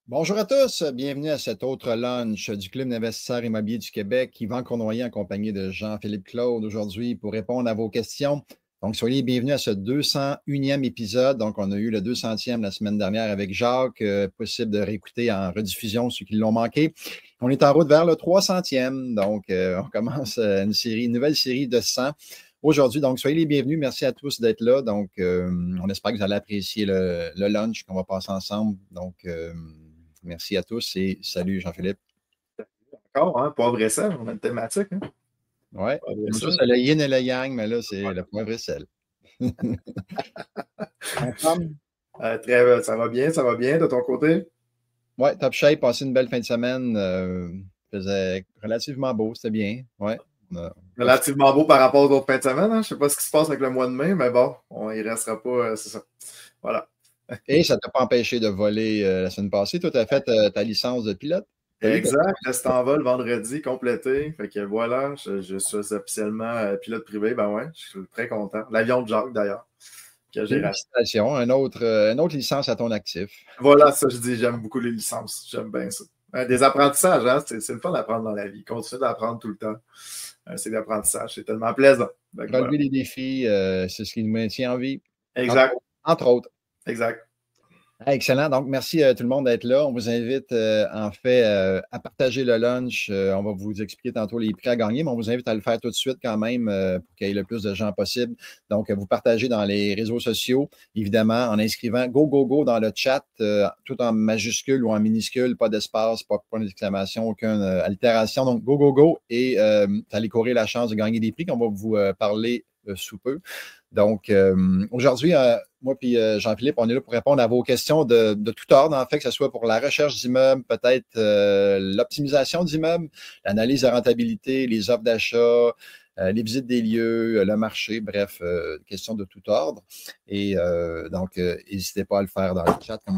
Bonjour à tous, bienvenue à cet autre lunch du Club d'investisseurs immobiliers du Québec. Yvan Cournoyer en compagnie de Jean-Philippe Claude aujourd'hui pour répondre à vos questions. Donc, soyez bienvenus à ce 201e épisode. Donc, on a eu le 200e la semaine dernière avec Jacques, possible de réécouter en rediffusion ceux qui l'ont manqué. On est en route vers le 300e. Donc, on commence une nouvelle série de 100 aujourd'hui. Donc, soyez les bienvenus. Merci à tous d'être là. Donc, on espère que vous allez apprécier le lunch qu'on va passer ensemble. Donc, merci à tous et salut Jean-Philippe. Encore, hein, poivre et sel, on a une thématique. Hein? Oui, Poivre et ça, sel. c'est le yin et le yang, mais là, c'est le poivre et sel. En forme? Ça va bien, ça va bien de ton côté? Oui, top shape, passé une belle fin de semaine. Faisait relativement beau, c'était bien. Ouais. On a profité. Relativement beau par rapport aux autres fins de semaine. Hein? Je ne sais pas ce qui se passe avec le mois de mai, mais bon, il ne restera pas, c'est ça. Voilà. Et ça ne t'a pas empêché de voler la semaine passée. Toi, tu as fait ta licence de pilote. Tu as eu Exact, test en vol vendredi complété. Fait que voilà, je suis officiellement pilote privé. Ben ouais, je suis très content. L'avion de Jacques d'ailleurs, que j'ai racheté. félicitations. Une autre licence à ton actif. Voilà, ça je dis, j'aime beaucoup les licences. J'aime bien ça. Des apprentissages, hein? C'est le fun d'apprendre dans la vie. Continuer d'apprendre tout le temps. C'est l'apprentissage, c'est tellement plaisant. Donc, voilà. Relever les défis, c'est ce qui nous maintient en vie. Exact, Entre autres. exact. Ah, excellent. Donc, merci tout le monde d'être là. On vous invite en fait à partager le lunch. On va vous expliquer tantôt les prix à gagner, mais on vous invite à le faire tout de suite quand même pour qu'il y ait le plus de gens possible. Donc, vous partagez dans les réseaux sociaux, évidemment, en inscrivant Go, Go, Go dans le chat, tout en majuscule ou en minuscule, pas d'espace, pas de point d'exclamation, aucune altération. Donc, Go, Go, Go et vous allez courir la chance de gagner des prix qu'on va vous parler sous peu. Donc, aujourd'hui, moi et Jean-Philippe, on est là pour répondre à vos questions de tout ordre, en fait, que ce soit pour la recherche d'immeubles, peut-être l'optimisation d'immeubles, l'analyse de rentabilité, les offres d'achat, les visites des lieux, le marché, bref, questions de tout ordre. Et donc, n'hésitez pas à le faire dans le chat, comme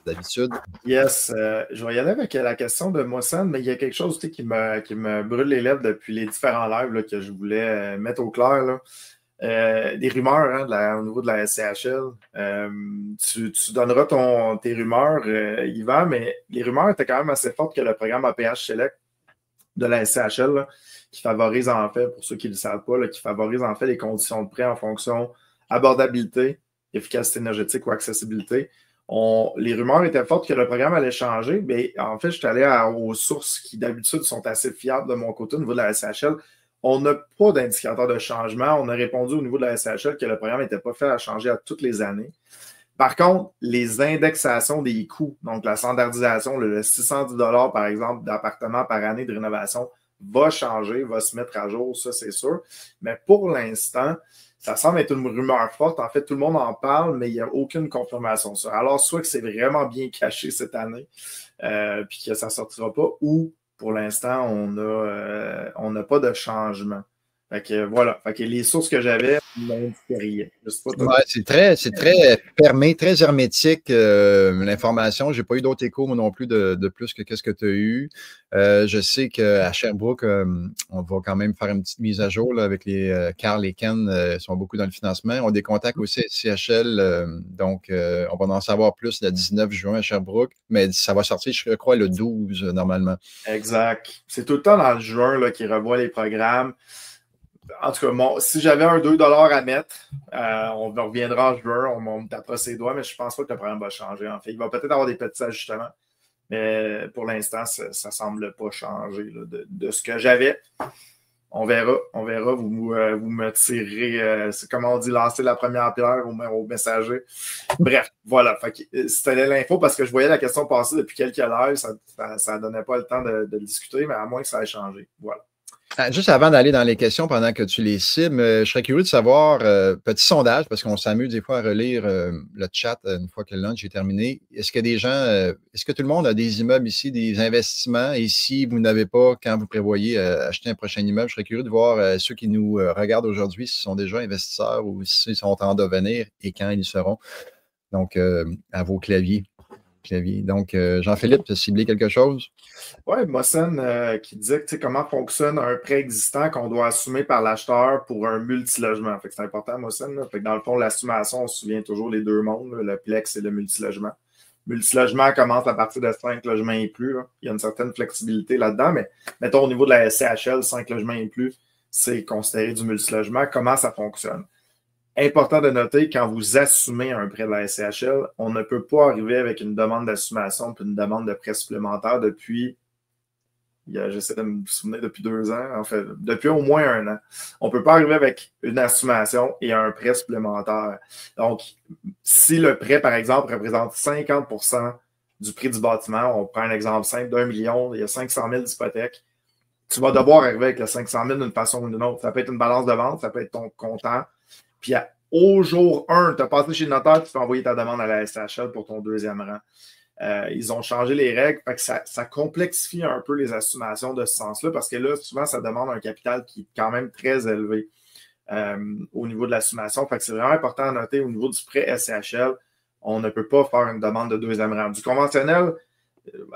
d'habitude. Yes, je vais y aller avec la question de Moissan, mais il y a quelque chose qui me brûle les lèvres depuis les différents lives là, que je voulais mettre au clair. Là. Des rumeurs hein, au niveau de la SCHL. Tu donneras tes rumeurs, Yvan, mais les rumeurs étaient quand même assez fortes que le programme APH Select de la SCHL, là, qui favorise en fait, pour ceux qui ne le savent pas, là, qui favorise en fait les conditions de prêt en fonction abordabilité, efficacité énergétique ou accessibilité. Les rumeurs étaient fortes que le programme allait changer, mais en fait, je suis allé aux sources qui d'habitude sont assez fiables de mon côté au niveau de la SCHL. On n'a pas d'indicateur de changement. On a répondu au niveau de la SCHL que le programme n'était pas fait à changer à toutes les années. Par contre, les indexations des coûts, donc la standardisation, le 610 par exemple d'appartement par année de rénovation va changer, va se mettre à jour, ça c'est sûr. Mais pour l'instant, ça semble être une rumeur forte. En fait, tout le monde en parle, mais il n'y a aucune confirmation sur. Alors, soit que c'est vraiment bien caché cette année, puis que ça ne sortira pas, ou pour l'instant, on n'a pas de changement. Fait que voilà. Fait que les sources que j'avais n'indiquaient rien. Je sais pas, Ouais, c'est très fermé, très hermétique, l'information. J'ai pas eu d'autres échos, moi non plus, de plus que qu'est-ce que tu as eu. Je sais qu'à Sherbrooke, on va quand même faire une petite mise à jour là, avec les Carl et Ken, sont beaucoup dans le financement. On a des contacts aussi à CHL, donc on va en savoir plus le 19 juin à Sherbrooke, mais ça va sortir, je crois, le 12 normalement. exact. C'est tout le temps dans le juin là, qu'ils revoient les programmes. En tout cas, si j'avais un 2 à mettre, on reviendra en juin, on me tapera ses doigts, mais je ne pense pas que le programme va changer. En fait, il va peut-être avoir des petits ajustements, mais pour l'instant, ça ne semble pas changer là, de ce que j'avais. On verra. Vous me tirez, c'est comme on dit, lancer la première pierre au messager. Bref, voilà. C'était l'info parce que je voyais la question passer depuis quelques lives. Ça ne donnait pas le temps de le discuter, mais à moins que ça ait changé. Voilà. Juste avant d'aller dans les questions, pendant que tu les cibles, je serais curieux de savoir, petit sondage, parce qu'on s'amuse des fois à relire le chat une fois que le lunch est terminé. Est-ce que des gens, est-ce que tout le monde a des immeubles ici, des investissements? Et si vous n'avez pas, quand vous prévoyez acheter un prochain immeuble, je serais curieux de voir ceux qui nous regardent aujourd'hui, s'ils sont déjà investisseurs ou s'ils sont en devenir et quand ils seront. Donc, à vos claviers. Donc, Jean-Philippe, tu as ciblé quelque chose? Oui, Mossen qui disait que, comment fonctionne un prêt existant qu'on doit assumer par l'acheteur pour un multilogement. Fait que c'est important, Mossen. Fait que dans le fond, l'assumation, on se souvient toujours les deux mondes, le plex et le multilogement. Multilogement commence à partir de 5 logements et plus. Là. Il y a une certaine flexibilité là-dedans, mais mettons au niveau de la SCHL, 5 logements et plus, c'est considéré du multilogement. Comment ça fonctionne? Important de noter, quand vous assumez un prêt de la SCHL, on ne peut pas arriver avec une demande d'assumation puis une demande de prêt supplémentaire depuis, j'essaie de me souvenir, depuis 2 ans, en fait, depuis au moins 1 an. On ne peut pas arriver avec une assumation et un prêt supplémentaire. Donc, si le prêt, par exemple, représente 50% du prix du bâtiment, on prend un exemple simple d'1 million, il y a 500 000 d'hypothèque, tu vas devoir arriver avec le 500 000 d'une façon ou d'une autre. Ça peut être une balance de vente, ça peut être ton comptant. Puis au jour 1, tu as passé chez le notaire, tu peux envoyer ta demande à la SHL pour ton 2e rang. Ils ont changé les règles, fait que ça complexifie un peu les assumations de ce sens-là, parce que là, souvent, ça demande un capital qui est quand même très élevé au niveau de l'assumation. Fait que c'est vraiment important à noter au niveau du prêt SCHL, on ne peut pas faire une demande de 2e rang. Du conventionnel,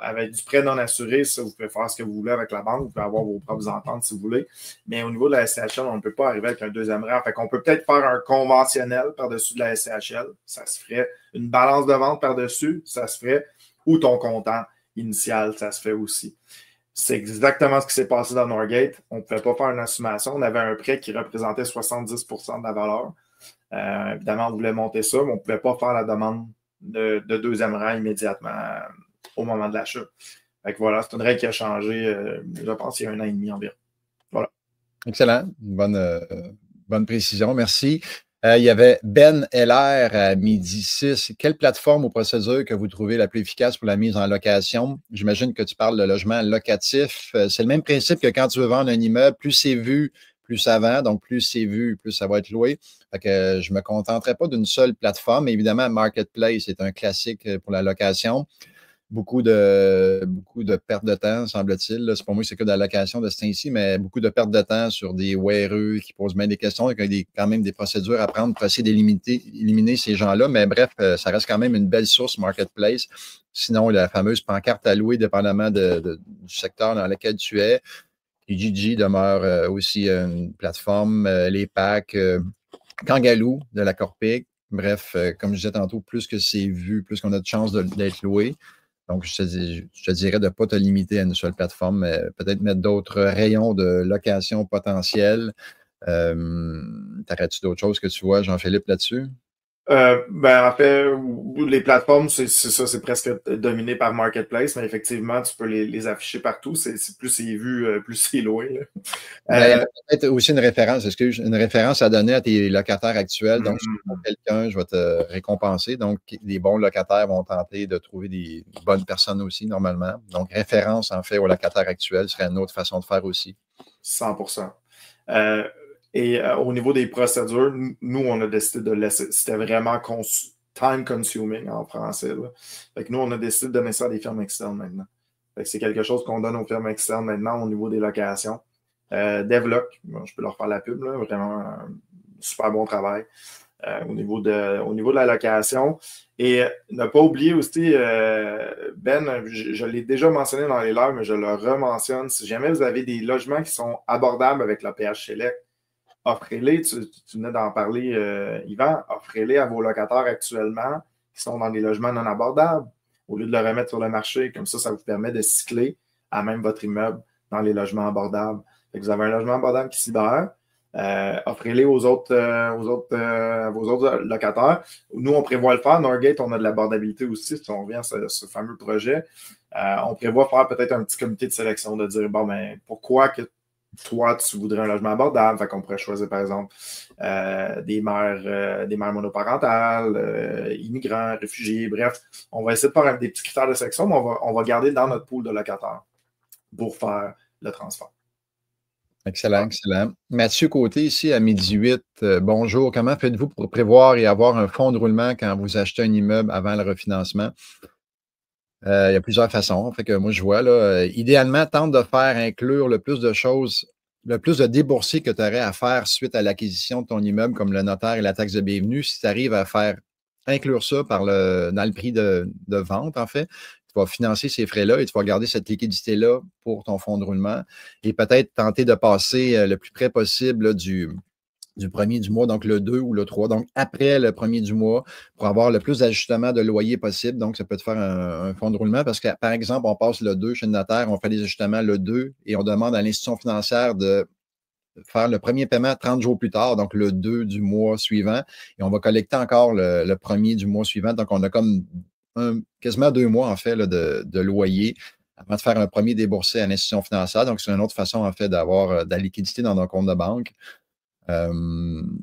avec du prêt non assuré, ça, vous pouvez faire ce que vous voulez avec la banque, vous pouvez avoir vos propres ententes si vous voulez, mais au niveau de la SCHL, on ne peut pas arriver avec un 2e rang. Fait qu'on peut peut-être faire un conventionnel par-dessus de la SCHL, ça se ferait. Une balance de vente par-dessus, ça se ferait. Ou ton comptant initial, ça se fait aussi. C'est exactement ce qui s'est passé dans Norgate. On ne pouvait pas faire une assumation. On avait un prêt qui représentait 70% de la valeur. Évidemment, on voulait monter ça, mais on ne pouvait pas faire la demande de 2e rang immédiatement au moment de l'achat. Fait que voilà, c'est une règle qui a changé, je pense, il y a 1 an et demi environ. Voilà. Excellent. Bonne précision. Merci. Il y avait Ben LR à 12h06. Quelle plateforme ou procédure que vous trouvez la plus efficace pour la mise en location? J'imagine que tu parles de logement locatif. C'est le même principe que quand tu veux vendre un immeuble, plus c'est vu, plus ça vend. Donc, plus c'est vu, plus ça va être loué. Fait que je ne me contenterai pas d'une seule plateforme. Évidemment, Marketplace est un classique pour la location. Beaucoup de pertes de temps, semble-t-il. C'est pas moi qui s'occupe de la location de ce temps-ci, mais beaucoup de pertes de temps sur des wéreux qui posent bien des questions et qui ont quand même des procédures à prendre pour essayer d'éliminer ces gens-là. Mais bref, ça reste quand même une belle source Marketplace. Sinon, la fameuse pancarte à louer, dépendamment du secteur dans lequel tu es. Kijiji demeure aussi une plateforme. Les packs, Kangaloo de la Corpic. Bref, comme je disais tantôt, plus que c'est vu, plus qu'on a de chances d'être loué. Donc, je te dirais de ne pas te limiter à une seule plateforme, mais peut-être mettre d'autres rayons de location potentielle. T'arrêtes-tu d'autres choses que tu vois, Jean-Philippe, là-dessus? En fait, les plateformes, c'est ça, c'est presque dominé par Marketplace, mais effectivement, tu peux les afficher partout. Plus c'est vu, plus c'est loué. Il y a peut-être aussi une référence à donner à tes locataires actuels. Donc, si pour quelqu'un, je vais te récompenser. Donc, les bons locataires vont tenter de trouver des bonnes personnes aussi, normalement. Donc, référence, en fait, aux locataires actuels serait une autre façon de faire aussi. 100%. Au niveau des procédures, nous, on a décidé de laisser. C'était vraiment time consuming en français. Là. Fait que nous, on a décidé de donner ça à des firmes externes maintenant. Fait que c'est quelque chose qu'on donne aux firmes externes maintenant au niveau des locations. Devloc, je peux leur faire la pub, là, vraiment un super bon travail au niveau de la location. Et ne pas oublier aussi, Ben, je l'ai déjà mentionné dans les lives, mais je le rementionne. Si jamais vous avez des logements qui sont abordables avec l'APH Select, offrez-les, tu venais d'en parler, Yvan, offrez-les à vos locataires actuellement qui sont dans des logements non abordables au lieu de le remettre sur le marché. Comme ça vous permet de cycler à même votre immeuble dans les logements abordables. Fait que vous avez un logement abordable qui s'y libère, offrez-les aux vos autres locataires. Nous, on prévoit le faire. Norgate, on a de l'abordabilité aussi, si on revient à ce fameux projet. On prévoit faire peut-être un petit comité de sélection, de dire, bon, ben, pourquoi que toi, tu voudrais un logement abordable? Fait qu'on pourrait choisir, par exemple, des mères monoparentales, immigrants, réfugiés, bref. On va essayer de faire des petits critères de sélection, mais on va garder dans notre pool de locataires pour faire le transfert. Excellent, excellent. Mathieu Côté, ici à 12h08, bonjour. Comment faites-vous pour prévoir et avoir un fonds de roulement quand vous achetez un immeuble avant le refinancement? Il y a plusieurs façons. Fait que moi, je vois, là, idéalement, tente de faire inclure le plus de choses, le plus de déboursés que tu aurais à faire suite à l'acquisition de ton immeuble, comme le notaire et la taxe de bienvenue. Si tu arrives à faire inclure ça dans le prix de vente, en fait, tu vas financer ces frais-là et tu vas garder cette liquidité-là pour ton fonds de roulement et peut-être tenter de passer le plus près possible là, du du premier du mois, donc le 2 ou le 3, donc après le premier du mois, pour avoir le plus d'ajustements de loyer possible. Donc, ça peut te faire un fonds de roulement parce que, par exemple, on passe le 2 chez le notaire, on fait des ajustements le 2 et on demande à l'institution financière de faire le premier paiement 30 jours plus tard, donc le 2 du mois suivant, et on va collecter encore le premier du mois suivant. Donc, on a comme quasiment 2 mois, en fait, là, de loyer avant de faire un premier déboursé à l'institution financière. Donc, c'est une autre façon, en fait, d'avoir de la liquidité dans nos comptes de banque.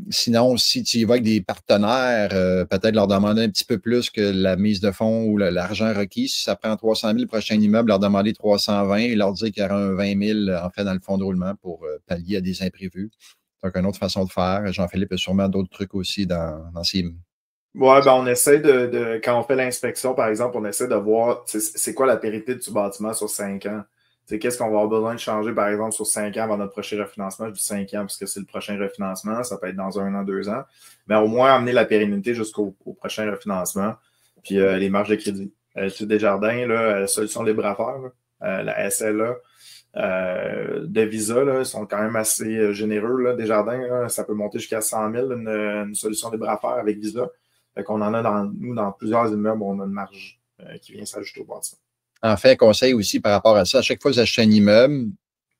Sinon, si tu y vas avec des partenaires, peut-être leur demander un petit peu plus que la mise de fonds ou l'argent requis. Si ça prend 300 000 le prochain immeuble, leur demander 320 et leur dire qu'il y aura un 20 000 en fait dans le fonds de roulement pour pallier à des imprévus. Donc, une autre façon de faire. Jean-Philippe a sûrement d'autres trucs aussi dans ses... Ouais, ben on essaie quand on fait l'inspection, par exemple, on essaie de voir c'est quoi la pérennité du bâtiment sur 5 ans. Qu'est-ce qu'on va avoir besoin de changer, par exemple, sur 5 ans avant notre prochain refinancement? Je dis 5 ans parce que c'est le prochain refinancement. Ça peut être dans 1 an, 2 ans. Mais au moins amener la pérennité jusqu'au prochain refinancement. Puis les marges de crédit. Sur Desjardins, là, Solutions Libre Affaires, la SLA, de Visa, là, ils sont quand même assez généreux. Là. Desjardins, là, ça peut monter jusqu'à 100 000, une solution libre affaires avec Visa. Fait qu'on en a dans plusieurs immeubles, on a une marge qui vient s'ajouter au bâtiment. En fait, conseil aussi par rapport à ça, à chaque fois que vous achetez un immeuble,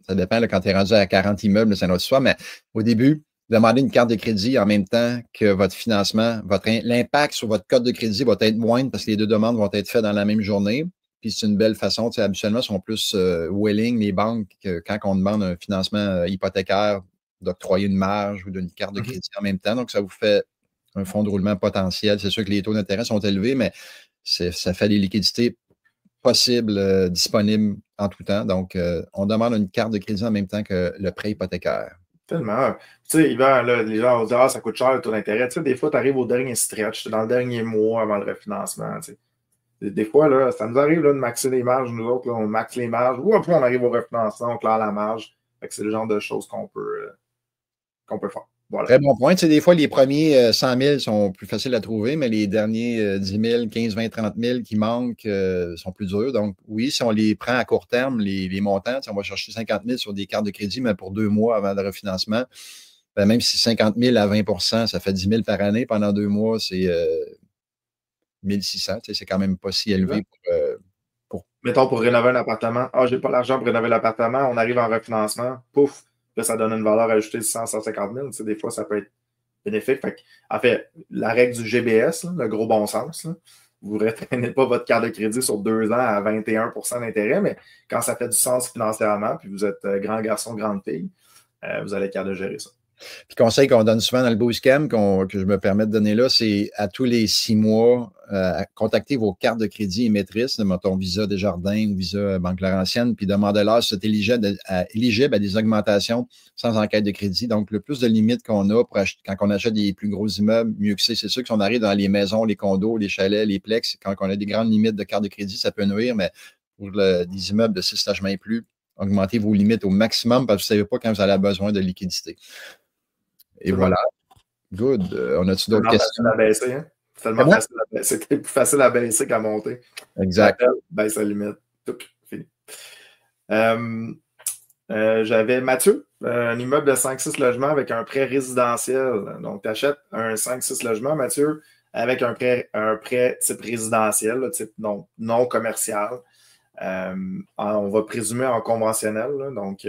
ça dépend là, quand tu es rendu à 40 immeubles, c'est une autre histoire, mais au début, demandez une carte de crédit en même temps que votre financement. L'impact sur votre code de crédit va être moindre parce que les deux demandes vont être faites dans la même journée. Puis c'est une belle façon. Habituellement, ils sont plus willing, les banques, quand on demande un financement hypothécaire, d'octroyer une marge ou d'une carte de crédit en même temps. Donc, ça vous fait un fonds de roulement potentiel. C'est sûr que les taux d'intérêt sont élevés, mais ça fait des liquidités possibles, disponibles en tout temps. Donc, on demande une carte de crédit en même temps que le prêt hypothécaire. Tellement. Tu sais, Yvan, là, les gens vont dire, ah, ça coûte cher le taux d'intérêt. Tu sais, des fois, tu arrives au dernier stretch, dans le dernier mois avant le refinancement. Tu sais. Des fois, là, ça nous arrive là, de maxer les marges, nous autres, là, on maxe les marges, ou après on arrive au refinancement, on claire la marge. Fait que c'est le genre de choses qu'on peut faire. Voilà. Très bon point. Tu sais, des fois, les premiers 100 000 sont plus faciles à trouver, mais les derniers 10 000, 15, 20, 30 000 qui manquent sont plus durs. Donc, oui, si on les prend à court terme, les montants, on va chercher 50 000 sur des cartes de crédit, mais pour 2 mois avant le refinancement, ben, même si 50 000 à 20 ça fait 10 000 par année pendant 2 mois, c'est 1 600. Tu sais, c'est quand même pas si élevé pour... Mettons, pour rénover un appartement. Ah, j'ai pas l'argent pour rénover l'appartement. On arrive en refinancement. Pouf! Là, ça donne une valeur ajoutée de 100, 150 000. Tu sais, des fois, ça peut être bénéfique. En fait, la règle du GBS, là, le gros bon sens, là, vous ne retainez pas votre carte de crédit sur 2 ans à 21 d'intérêt, mais quand ça fait du sens financièrement, puis vous êtes grand garçon, grande fille, vous allez être capable de gérer ça. Puis, conseil qu'on donne souvent dans le Bootcamp, que je me permets de donner là, c'est à tous les 6 mois, contactez vos cartes de crédit émettrices, mettons Visa Desjardins ou Visa Banque Laurentienne, puis demandez-leur si c'est éligible à des augmentations sans enquête de crédit. Donc, le plus de limites qu'on a pour quand on achète des plus gros immeubles, mieux que c'est. C'est sûr que si on arrive dans les maisons, les condos, les chalets, les plex, quand on a des grandes limites de cartes de crédit, ça peut nuire, mais pour des immeubles de 6 logements et plus, augmentez vos limites au maximum parce que vous ne savez pas quand vous allez avoir besoin de liquidité. Et voilà. Good. On a-tu d'autres questions? C'est facile à baisser, hein? C'est tellement facile à baisser. C'était plus facile à baisser qu'à monter. Exact. Baisse la limite. Tout, fini. J'avais Mathieu, un immeuble de 5-6 logements avec un prêt résidentiel. Donc, tu achètes un 5-6 logements, Mathieu, avec un prêt type résidentiel, là, type non commercial. On va présumer en conventionnel. Là, donc,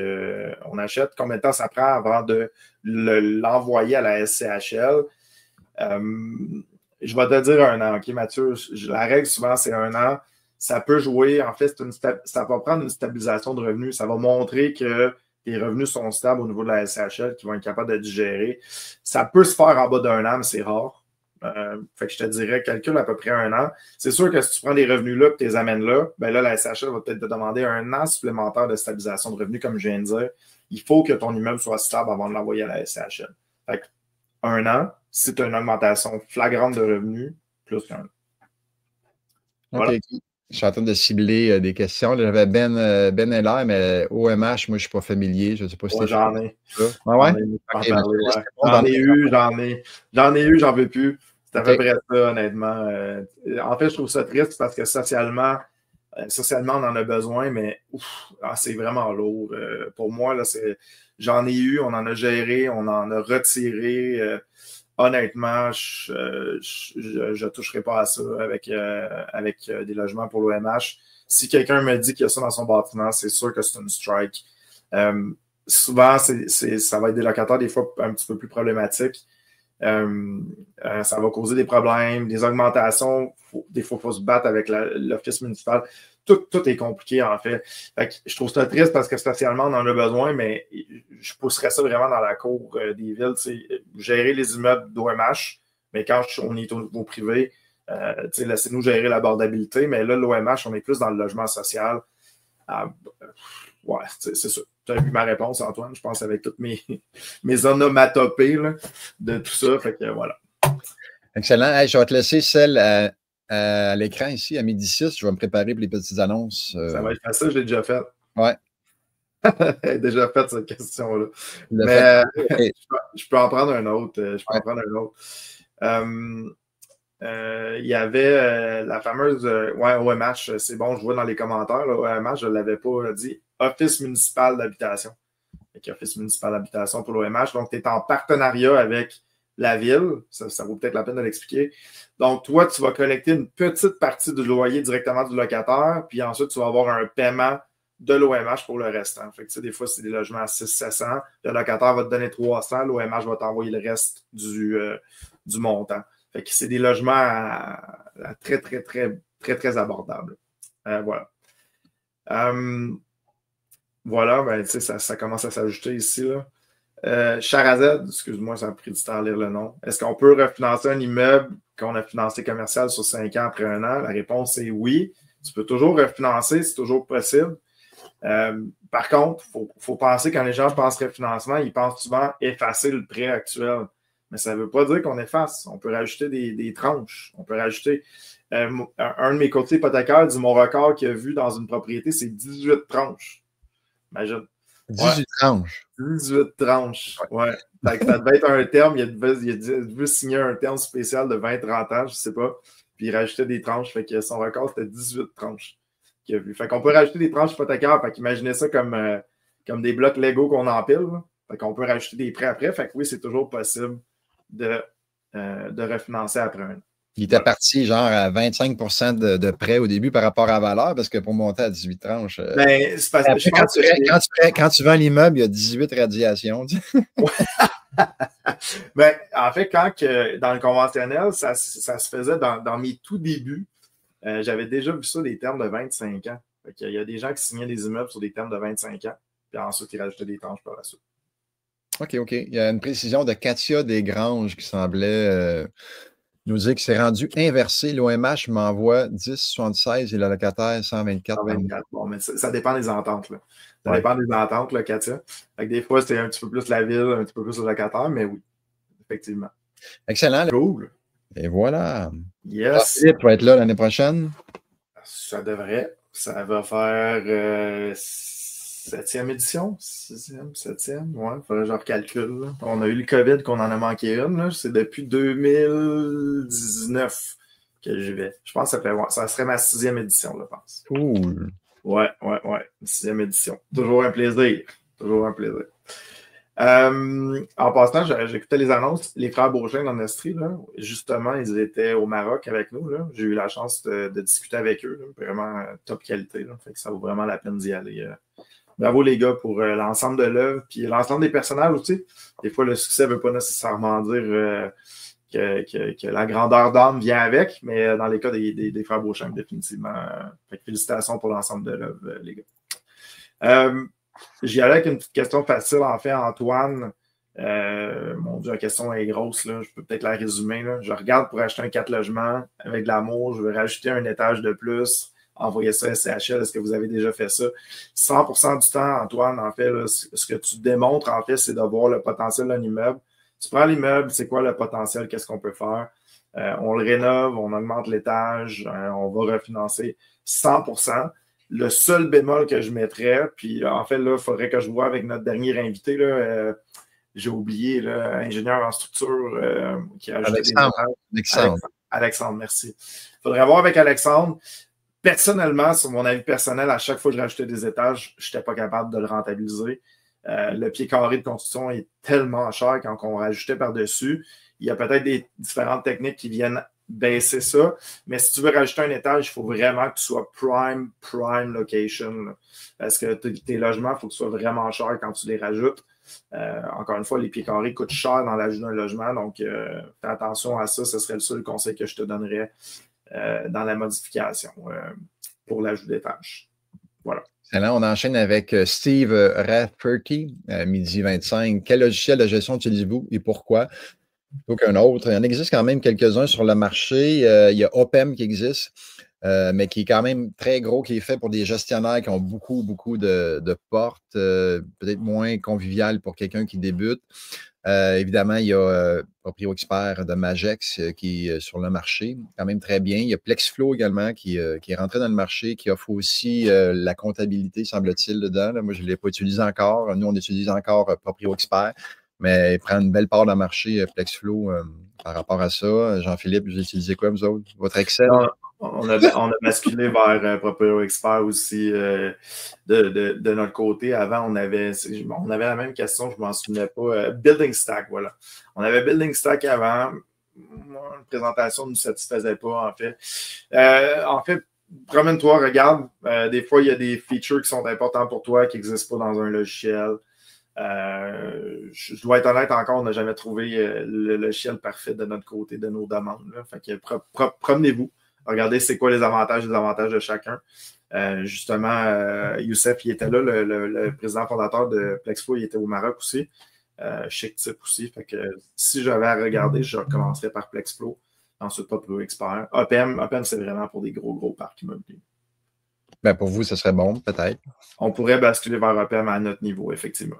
on achète. Combien de temps ça prend avant de l'envoyer à la SCHL? Je vais te dire 1 an, OK, Mathieu? La règle, souvent, c'est 1 an. Ça peut jouer. En fait, ça va prendre une stabilisation de revenus. Ça va montrer que tes revenus sont stables au niveau de la SCHL, qui vont être capables de digérer. Ça peut se faire en bas d'1 an, mais c'est rare. Fait que je te dirais, calcule à peu près 1 an. C'est sûr que si tu prends des revenus là et tu les amènes là, ben là, la SCHL va peut-être te demander 1 an supplémentaire de stabilisation de revenus, comme je viens de dire. Il faut que ton immeuble soit stable avant de l'envoyer à la SCHL. Fait que 1 an, si tu as une augmentation flagrante de revenus, plus qu'1 an. Voilà. OK. Je suis en train de cibler des questions. J'avais Ben Heller, mais OMH, moi, je ne suis pas familier. Je ne sais pas si ouais, j'en ai. Ah ouais? J'en ai eu, j'en veux plus. C'est à peu près ça, honnêtement. En fait, je trouve ça triste parce que socialement, Socialement, on en a besoin, mais c'est vraiment lourd. Pour moi, là, j'en ai eu, on en a géré, on en a retiré. Honnêtement, je ne toucherai pas à ça avec des logements pour l'OMH. Si quelqu'un me dit qu'il y a ça dans son bâtiment, c'est sûr que c'est une strike. Souvent, ça va être des locataires, des fois un petit peu plus problématiques. Ça va causer des problèmes, des augmentations. Des fois, il faut se battre avec l'office municipal. Tout est compliqué, en fait. Je trouve ça triste parce que socialement, on en a besoin, mais je pousserais ça vraiment dans la cour des villes. Gérer les immeubles d'OMH, mais quand on est au niveau privé, laissez-nous gérer l'abordabilité. Mais là, l'OMH, on est plus dans le logement social. Ouais, c'est ça. Tu as vu ma réponse, Antoine, je pense, avec toutes mes onomatopées là, de tout ça. Fait que voilà. Excellent. Hey, je vais te laisser celle à l'écran ici, à midi 6. Je vais me préparer pour les petites annonces. Ça va être facile, je l'ai déjà fait. Ouais. J'ai déjà fait cette question-là. Mais je peux en prendre un autre. Il y avait la fameuse OMH, c'est bon, je vois dans les commentaires, là, OMH, je ne l'avais pas dit, Office municipal d'habitation. Office municipal d'habitation pour l'OMH. Donc, tu es en partenariat avec la ville. Ça vaut peut-être la peine de l'expliquer. Donc, toi, tu vas collecter une petite partie du loyer directement du locataire, puis ensuite, tu vas avoir un paiement de l'OMH pour le restant. Fait que, des fois, c'est des logements à 600-700. Le locataire va te donner 300. L'OMH va t'envoyer le reste du montant. Fait que c'est des logements à très, très, très, très, très abordables. Voilà. Voilà, ben, ça commence à s'ajouter ici. Là. Charazade, excuse-moi, ça a pris du temps à lire le nom. Est-ce qu'on peut refinancer un immeuble qu'on a financé commercial sur 5 ans après 1 an? La réponse est oui. Tu peux toujours refinancer, c'est toujours possible. Par contre, il faut penser, quand les gens pensent refinancement, ils pensent souvent effacer le prêt actuel. Mais ça ne veut pas dire qu'on efface. On peut rajouter des tranches. On peut rajouter. Un de mes courtiers hypothécaires dit mon record qu'il a vu dans une propriété, c'est 18 tranches. Imagine. 18 tranches. 18 tranches. Ouais. Ça devait être un terme. Il devait signer un terme spécial de 20-30 ans, je ne sais pas. Puis il rajoutait des tranches. Fait que son record, c'était 18 tranches qu'il a vu. Fait qu'on peut rajouter des tranches hypothécaires. Fait qu'imaginez ça comme des blocs Lego qu'on empile. Là. Fait qu'on peut rajouter des prêts après. Fait que oui, c'est toujours possible de refinancer après un an. Il était parti genre à 25 de prêt au début par rapport à la valeur, parce que pour monter à 18 tranches. Ben, c'est parce que quand tu vends l'immeuble, il y a 18 radiations. Ben, en fait, dans le conventionnel, ça se faisait dans mes tout débuts, j'avais déjà vu ça des termes de 25 ans. Il y a des gens qui signaient des immeubles sur des termes de 25 ans, puis ensuite ils rajoutaient des tranches par la suite. OK. Il y a une précision de Katia Desgranges qui semblait nous dire que c'est rendu inversé. L'OMH m'envoie 10,76 et le locataire 124. 124. Bon, mais ça dépend des ententes. Là. Ça dépend des ententes, là, Katia. Des fois, c'est un petit peu plus la ville, un petit peu plus le locataire, mais oui, effectivement. Excellent. Cool. Et voilà. Yes. Philippe va être là l'année prochaine. Ça devrait. Ça va faire 7e édition, 6e, 7e. Ouais, il faudrait que je recalcule. Là. On a eu le COVID qu'on en a manqué une. Là. C'est depuis 2019 que j'y vais. Je pense que ça serait ma 6e édition, je pense. Cool. Ouais. 6e édition. Toujours un plaisir. En passant, j'écoutais les annonces. Les frères Beauchesne dans l'Estrie, là, justement, ils étaient au Maroc avec nous. Là. J'ai eu la chance de discuter avec eux. Là. Vraiment top qualité. Là. Fait que ça vaut vraiment la peine d'y aller. Bravo les gars pour l'ensemble de l'œuvre. Puis l'ensemble des personnages aussi. Des fois, le succès ne veut pas nécessairement dire que la grandeur d'âme vient avec, mais dans les cas des frères Beauchamp, définitivement. Fait que félicitations pour l'ensemble de l'œuvre, les gars. J'y allais avec une petite question facile, en fait, Antoine. Mon Dieu, la question est grosse, là. Je peux peut-être la résumer. Là. Je regarde pour acheter un 4 logements avec de l'amour. Je veux rajouter un étage de plus. Envoyer ça à SCHL. Est-ce que vous avez déjà fait ça? 100% du temps, Antoine, en fait, là, ce que tu démontres, en fait, c'est de voir le potentiel d'un immeuble. Tu prends l'immeuble, c'est quoi le potentiel? Qu'est-ce qu'on peut faire? On le rénove, on augmente l'étage, on va refinancer 100%. Le seul bémol que je mettrais, puis en fait, là, il faudrait que je vois avec notre dernier invité, là, j'ai oublié, là, ingénieur en structure qui a ajouté Alexandre, Alexandre, merci. Il faudrait voir avec Alexandre. personnellement, sur mon avis personnel, à chaque fois que je rajoutais des étages, je n'étais pas capable de le rentabiliser. Le pied carré de construction est tellement cher quand on rajoutait par-dessus. Il y a peut-être des différentes techniques qui viennent baisser ça, mais si tu veux rajouter un étage, il faut vraiment que tu sois prime location. Là. Parce que tes logements, il faut que ce soit vraiment cher quand tu les rajoutes. Encore une fois, les pieds carrés coûtent cher dans l'ajout d'un logement, donc fais attention à ça. Ce serait le seul conseil que je te donnerais dans la modification pour l'ajout d'étage. Voilà. Excellent. On enchaîne avec Steve Rafferty, midi 25. Quel logiciel de gestion utilisez-vous et pourquoi? Plutôt qu'un autre. Il y en existe quand même quelques-uns sur le marché. Il y a OPEM qui existe, mais qui est quand même très gros, qui est fait pour des gestionnaires qui ont beaucoup de portes, peut-être moins convivial pour quelqu'un qui débute. Évidemment, il y a Proprio Expert de Magex qui est sur le marché, quand même très bien. Il y a Plexflow également qui est rentré dans le marché, qui offre aussi la comptabilité, semble-t-il, dedans. Là, moi, je ne l'ai pas utilisé encore. Nous, on utilise encore Proprio Expert. Mais il prend une belle part dans le marché, Plexflow, par rapport à ça. Jean-Philippe, vous utilisez quoi, vous autres? Votre Excel? On a basculé vers Proprio Expert aussi de notre côté. Avant, on avait la même question, je ne m'en souvenais pas. Building Stack, voilà. On avait Building Stack avant. Une présentation ne nous satisfaisait pas, en fait. En fait, promène-toi, regarde. Des fois, il y a des features qui sont importantes pour toi qui n'existent pas dans un logiciel. Je dois être honnête encore, on n'a jamais trouvé le logiciel parfait de notre côté, de nos demandes. Là. Fait que promenez-vous, regardez c'est quoi les avantages et les désavantages de chacun. Justement, Youssef, il était là, le président fondateur de Plexflow, il était au Maroc aussi. Chic Type aussi. Fait que si j'avais à regarder, je recommencerais par Plexflow. Ensuite, pas plus expert. OPEM, c'est vraiment pour des gros parcs immobiliers. Ben pour vous, ce serait bon, peut-être. On pourrait basculer vers OPEM à notre niveau, effectivement.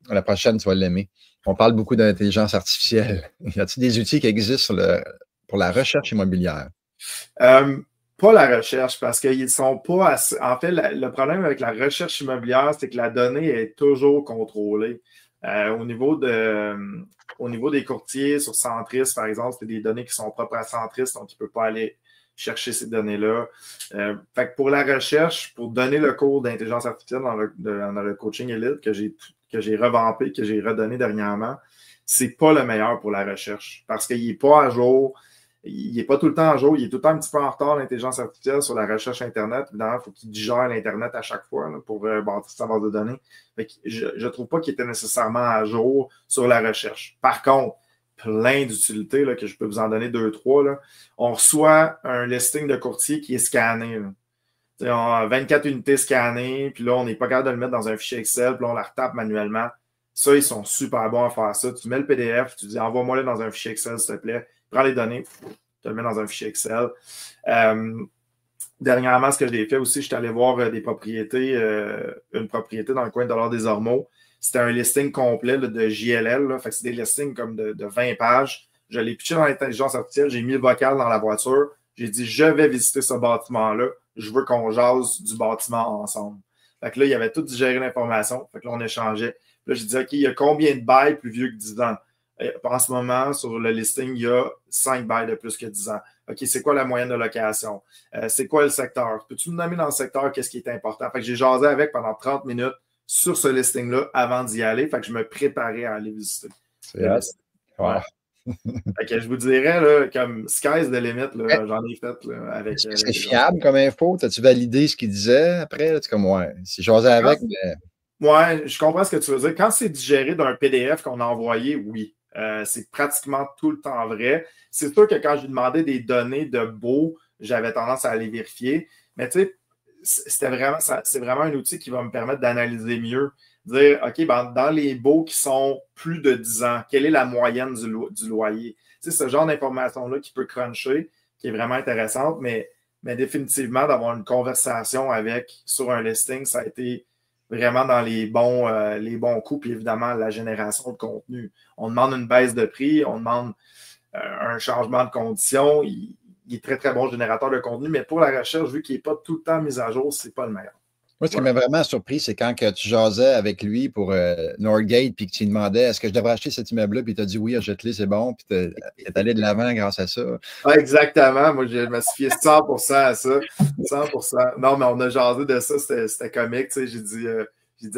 La prochaine, tu vas l'aimer. On parle beaucoup d'intelligence artificielle. Y a-t-il des outils qui existent pour la recherche immobilière? Pas la recherche, parce qu'ils ne sont pas assez... En fait, le problème avec la recherche immobilière, c'est que la donnée est toujours contrôlée. Au niveau des courtiers sur Centris, par exemple, c'est des données qui sont propres à Centris, donc il ne peut pas aller chercher ces données-là. Fait que pour la recherche, pour donner le cours d'intelligence artificielle dans le coaching élite que j'ai revampé, que j'ai redonné dernièrement, c'est pas le meilleur pour la recherche parce qu'il n'est pas à jour. Il n'est pas tout le temps à jour. Il est tout le temps un petit peu en retard, l'intelligence artificielle, sur la recherche Internet. Évidemment, il faut qu'il digère l'Internet à chaque fois là, pour bâtir sa base de données. Fait que je ne trouve pas qu'il était nécessairement à jour sur la recherche. Par contre, plein d'utilités, là, que je peux vous en donner 2-3. Là. On reçoit un listing de courtier qui est scanné. On a 24 unités scannées, puis là, on n'est pas capable de le mettre dans un fichier Excel, puis là, on la retape manuellement. Ça, ils sont super bons à faire ça. Tu mets le PDF, tu dis envoie-moi-le dans un fichier Excel, s'il te plaît. Prends les données, tu le mets dans un fichier Excel. Dernièrement, ce que j'ai fait aussi, je suis allé voir des propriétés, une propriété dans le coin de Dollars des Ormeaux. C'était un listing complet là, de JLL. Là. Fait que c'est des listings comme de 20 pages. Je l'ai pitché dans l'intelligence artificielle. J'ai mis le vocal dans la voiture. J'ai dit, je vais visiter ce bâtiment-là. Je veux qu'on jase du bâtiment ensemble. Fait que là, il y avait tout digéré l'information. Fait que là, on échangeait. Puis là, j'ai dit, OK, il y a combien de bails plus vieux que 10 ans? En ce moment, sur le listing, il y a 5 bails de plus que 10 ans. OK, c'est quoi la moyenne de location? C'est quoi le secteur? Peux-tu me nommer dans le secteur qu'est-ce qui est important? Fait que j'ai jasé avec pendant 30 minutes sur ce listing-là avant d'y aller. Fait que je me préparais à aller visiter. C'est wow. Fait que je vous dirais, là, comme sky's the limit, là, j'en ai fait là, avec. Est-ce que c'est fiable comme info? As-tu validé ce qu'il disait après? C'est comme, ouais, si j'osais avec. Ouais, je comprends ce que tu veux dire. Quand c'est digéré d'un PDF qu'on a envoyé, oui. C'est pratiquement tout le temps vrai. C'est sûr que quand je lui demandais des données de beau, j'avais tendance à aller vérifier. Mais tu sais, c'est vraiment un outil qui va me permettre d'analyser mieux. Dire, OK, ben, dans les baux qui sont plus de 10 ans, quelle est la moyenne du loyer? Tu sais, ce genre d'information-là qui peut cruncher, qui est vraiment intéressante, mais définitivement, d'avoir une conversation sur un listing, ça a été vraiment dans les bons coups, puis évidemment, la génération de contenu. On demande une baisse de prix, on demande un changement de conditions. Il est très, très bon générateur de contenu, mais pour la recherche, vu qu'il n'est pas tout le temps mis à jour, c'est pas le meilleur. Moi, ce qui m'a vraiment surpris, c'est quand que tu jasais avec lui pour Northgate, puis que tu lui demandais est-ce que je devrais acheter cet immeuble-là, puis il t'a dit oui, achète-le, c'est bon, puis tu es allé de l'avant grâce à ça. Ah, exactement. Moi, je me suis fié 100% à ça. 100%. Non, mais on a jasé de ça, c'était comique. Tu sais, j'ai dit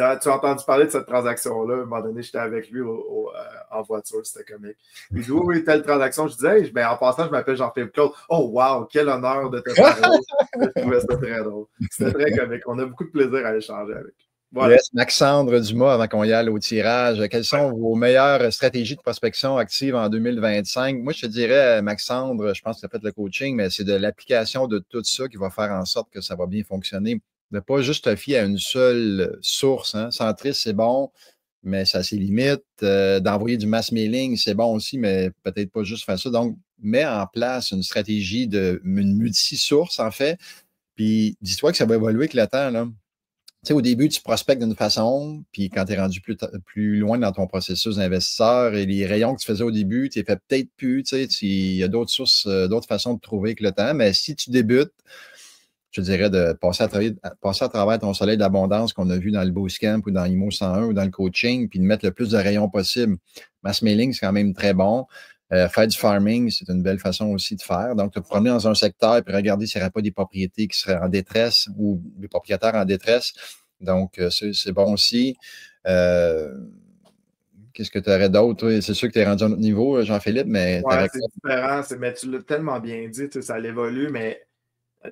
ah, tu as entendu parler de cette transaction-là? À un moment donné, j'étais avec lui en voiture, c'était comique. Il dit oui, telle transaction. Je disais, hey, ben, en passant, je m'appelle Jean-Philippe Claude. Oh, wow, quel honneur de te parler. Je trouvais ça très drôle. C'était très comique. On a beaucoup de plaisir à échanger avec. Voilà. Yes, Maxandre Dumas, avant qu'on y aille au tirage, quelles sont vos meilleures stratégies de prospection active en 2025? Moi, je te dirais, Maxandre, je pense que tu as fait le coaching, mais c'est de l'application de tout ça qui va faire en sorte que ça va bien fonctionner. De ne pas juste te fier à une seule source. Hein. Centris, c'est bon, mais ça a ses limites. D'envoyer du mass mailing, c'est bon aussi, mais peut-être pas juste faire ça. Donc, mets en place une stratégie une multi-source, en fait. Puis, dis-toi que ça va évoluer avec le temps, là. Tu sais, au début, tu prospectes d'une façon, puis quand tu es rendu plus loin dans ton processus d'investisseur et les rayons que tu faisais au début, tu les fais peut-être plus. Tu sais, il y a d'autres sources, d'autres façons de trouver avec le temps. Mais si tu débutes, je te dirais de passer à travers ton soleil d'abondance qu'on a vu dans le Bootcamp ou dans IMO 101 ou dans le coaching, puis de mettre le plus de rayons possible. Mass mailing, c'est quand même très bon. Faire du farming, c'est une belle façon aussi de faire. Donc, te promener dans un secteur et puis regarder s'il n'y aurait pas des propriétés qui seraient en détresse ou des propriétaires en détresse. Donc, c'est bon aussi. Qu'est-ce que tu aurais d'autre? C'est sûr que tu es rendu à un autre niveau, Jean-Philippe, mais... Ouais, c'est différent. Mais tu l'as tellement bien dit, ça l'évolue, mais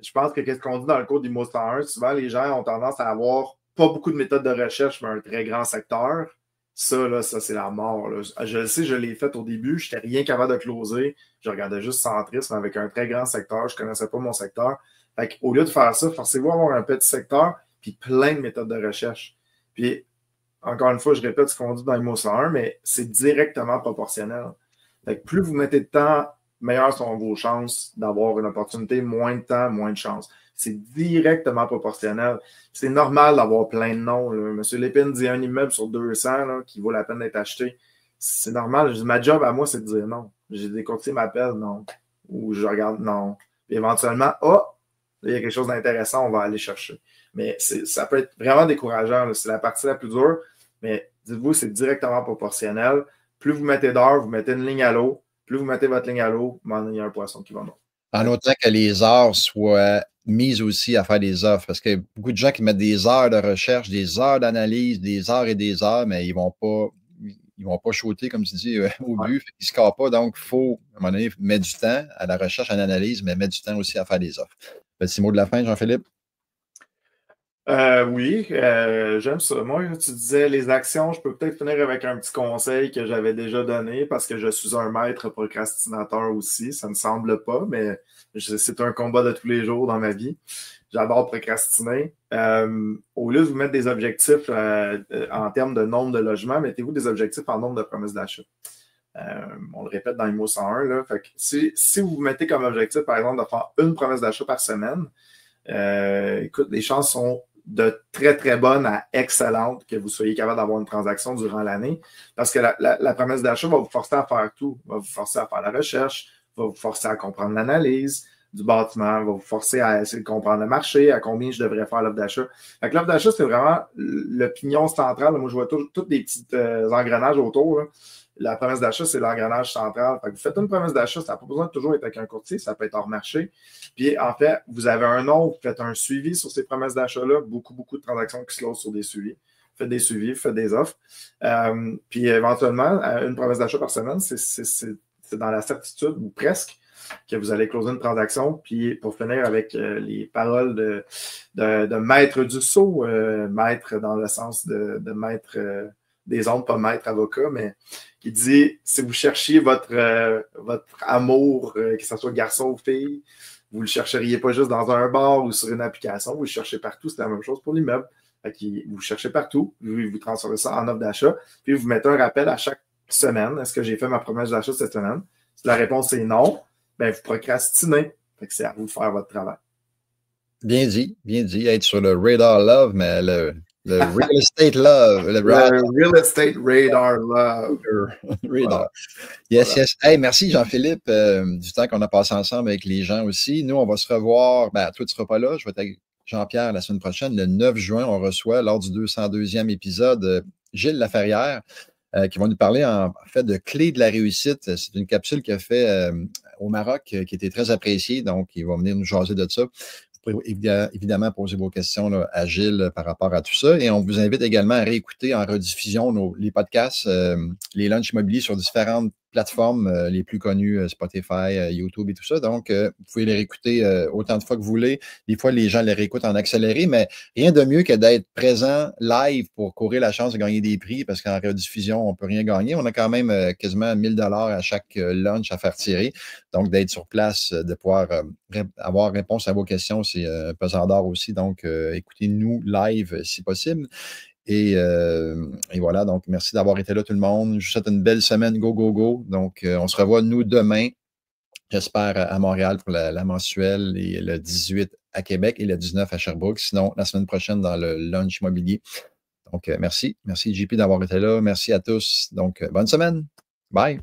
je pense que qu'est-ce qu'on dit dans le cours d'IMO 101, souvent, les gens ont tendance à avoir pas beaucoup de méthodes de recherche, mais un très grand secteur. Ça, là, ça, c'est la mort. Là. Je le sais, je l'ai fait au début. Je n'étais rien capable de closer. Je regardais juste centrisme avec un très grand secteur. Je ne connaissais pas mon secteur. Fait au lieu de faire ça, forcez-vous à avoir un petit secteur puis plein de méthodes de recherche. Puis, encore une fois, je répète ce qu'on dit dans IMO 101, mais c'est directement proportionnel. Fait que plus vous mettez de temps, meilleures sont vos chances d'avoir une opportunité. Moins de temps, moins de chances. C'est directement proportionnel. C'est normal d'avoir plein de noms. Là. Monsieur Lépine dit un immeuble sur 200 là, qui vaut la peine d'être acheté. C'est normal. Ma job à moi, c'est de dire non. J'ai des courtiers m'appellent, non. Ou je regarde, non. Puis éventuellement, il y a quelque chose d'intéressant, on va aller chercher. Mais ça peut être vraiment décourageant. Là. C'est la partie la plus dure. Mais dites-vous, c'est directement proportionnel. Plus vous mettez d'heures, vous mettez une ligne à l'eau. Plus vous mettez votre ligne à l'eau, il y a un poisson qui va monter. En autant que les heures soient mises aussi à faire des offres. Parce qu'il y a beaucoup de gens qui mettent des heures de recherche, des heures d'analyse, des heures et des heures, mais ils vont pas shooter, comme tu dis, au but. Ils ne scorent pas. Donc, il faut, à un moment donné, mettre du temps à la recherche, à l'analyse, mais mettre du temps aussi à faire des offres. Petit mot de la fin, Jean-Philippe? Oui, j'aime ça. Moi, tu disais les actions, je peux peut-être finir avec un petit conseil que j'avais déjà donné parce que je suis un maître procrastinateur aussi. Ça ne semble pas, mais c'est un combat de tous les jours dans ma vie. J'adore procrastiner. Au lieu de vous mettre des objectifs en termes de nombre de logements, mettez-vous des objectifs en nombre de promesses d'achat. On le répète dans IMO 101. Là. Fait que si vous vous mettez comme objectif, par exemple, de faire une promesse d'achat par semaine, écoute, les chances sont de très, très bonnes à excellentes que vous soyez capable d'avoir une transaction durant l'année parce que la promesse d'achat va vous forcer à faire tout. Va vous forcer à faire la recherche, va vous forcer à comprendre l'analyse du bâtiment, va vous forcer à essayer de comprendre le marché, à combien je devrais faire l'offre d'achat. Fait que l'offre d'achat, c'est vraiment le pignon central. Moi, je vois tous des petits engrenages autour. Là. La promesse d'achat, c'est l'engrenage central. Fait que vous faites une promesse d'achat, ça n'a pas besoin de toujours être avec un courtier, ça peut être hors marché. Puis, en fait, vous avez un nom, vous faites un suivi sur ces promesses d'achat-là, beaucoup de transactions qui se lancent sur des suivis. Faites des suivis, faites des offres. Puis, éventuellement, une promesse d'achat par semaine, c'est dans la certitude, ou presque, que vous allez closer une transaction. Puis, pour finir avec les paroles de maître du sceau, maître dans le sens de maître des ondes, pas maître avocat, mais qui dit, si vous cherchiez votre amour, que ce soit garçon ou fille, vous ne le chercheriez pas juste dans un bar ou sur une application, vous le cherchez partout, c'est la même chose pour l'immeuble. Vous le cherchez partout, vous transformez ça en offre d'achat, puis vous mettez un rappel à chaque semaine. Est-ce que j'ai fait ma promesse d'achat cette semaine? Si la réponse est non, ben vous procrastinez. Fait que c'est à vous de faire votre travail. Bien dit, être sur le radar love, mais le real estate love. Le real estate radar love. Radar. Yes. Hey, merci Jean-Philippe du temps qu'on a passé ensemble avec les gens aussi. Nous, on va se revoir. Ben, toi, tu ne seras pas là. Je vais Jean-Pierre, la semaine prochaine, le 9 juin, on reçoit, lors du 202e épisode, Gilles Laferrière, qui va nous parler en fait de clés de la réussite. C'est une capsule qu'il a fait au Maroc, qui était très appréciée, donc il va venir nous jaser de ça. Vous pouvez évidemment poser vos questions là, à Gilles par rapport à tout ça. Et on vous invite également à réécouter en rediffusion les podcasts, les lunchs immobiliers sur différentes plateformes les plus connues, Spotify, YouTube et tout ça. Donc, vous pouvez les réécouter autant de fois que vous voulez. Des fois, les gens les réécoutent en accéléré, mais rien de mieux que d'être présent live pour courir la chance de gagner des prix parce qu'en rediffusion, on ne peut rien gagner. On a quand même quasiment 1000 $ à chaque lunch à faire tirer. Donc, d'être sur place, de pouvoir avoir réponse à vos questions, c'est un pesant d'or aussi. Donc, écoutez-nous live si possible. Et voilà, donc merci d'avoir été là tout le monde. Je vous souhaite une belle semaine. Go, go, go. Donc, on se revoit, nous, demain, j'espère, à Montréal pour la mensuelle et le 18 à Québec et le 19 à Sherbrooke. Sinon, la semaine prochaine dans le lunch immobilier. Donc, merci. Merci, JP, d'avoir été là. Merci à tous. Donc, bonne semaine. Bye.